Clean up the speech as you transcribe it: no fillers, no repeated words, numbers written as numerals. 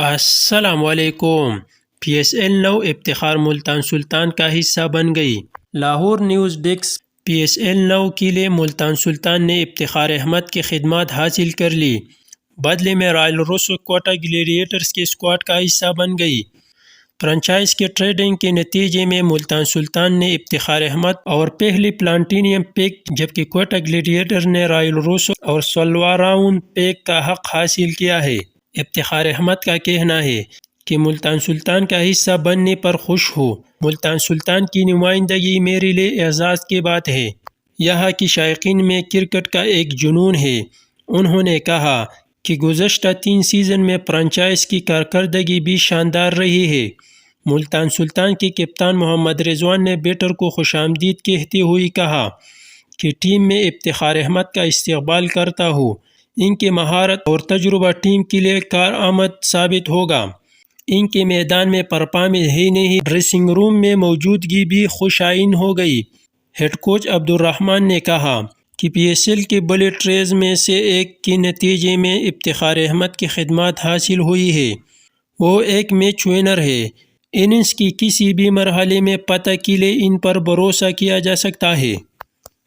السلام علیکم۔ PSL 9 افتخار ملتان سلطان کا حصہ بن گئی۔ Lahore news desk. PSL 9 کے لیے ملتان سلطان نے افتخار احمد کی خدمات حاصل کر لی، بدلے میں رائل روسو کوٹا گلیڈیٹرز کے اسکواڈ کا حصہ بن گئی۔ فرنچائز کے ٹریڈنگ کے نتیجے میں ملتان سلطان نے افتخار احمد اور پہلی پلاٹینیم پیک، جبکہ کوٹا گلیڈیٹر نے رائل روسو اور سلوراؤن پیک کا حق حاصل کیا ہے۔ افتخار احمد کا کہنا ہے کہ ملتان سلطان کا حصہ بننے پر خوش ہوں۔ ملتان سلطان کی نمائندگی میرے لیے اعزاز کی بات ہے۔ یہاں کے شائقین میں کرکٹ کا ایک جنون ہے۔ انہوں نے کہا کہ گزشتہ 3 سیزن میں فرنچائز کی کارکردگی بھی شاندار رہی ہے۔ ملتان سلطان کے کپتان محمد رضوان نے بیٹر کو خوش آمدید کہتے ہوئے کہا کہ ٹیم میں افتخار احمد کا استقبال کرتا ہوں۔ ان کی مہارت اور تجربہ ٹیم کے لیے کارآمد ثابت ہوگا۔ ان کے میدان میں پرفارمنس ہی نہیں، ڈریسنگ روم میں موجودگی بھی خوش آئین ہو گئی۔ ہیڈ کوچ عبدالرحمن نے کہا کہ PSL کے بڑے ٹریز میں سے ایک کے نتیجے میں افتخار احمد کی خدمات حاصل ہوئی ہے۔ وہ ایک میچ وینر ہے۔ اننگز کی کسی بھی مرحلے میں پتہ کے لیے ان پر بھروسہ کیا جا سکتا ہے۔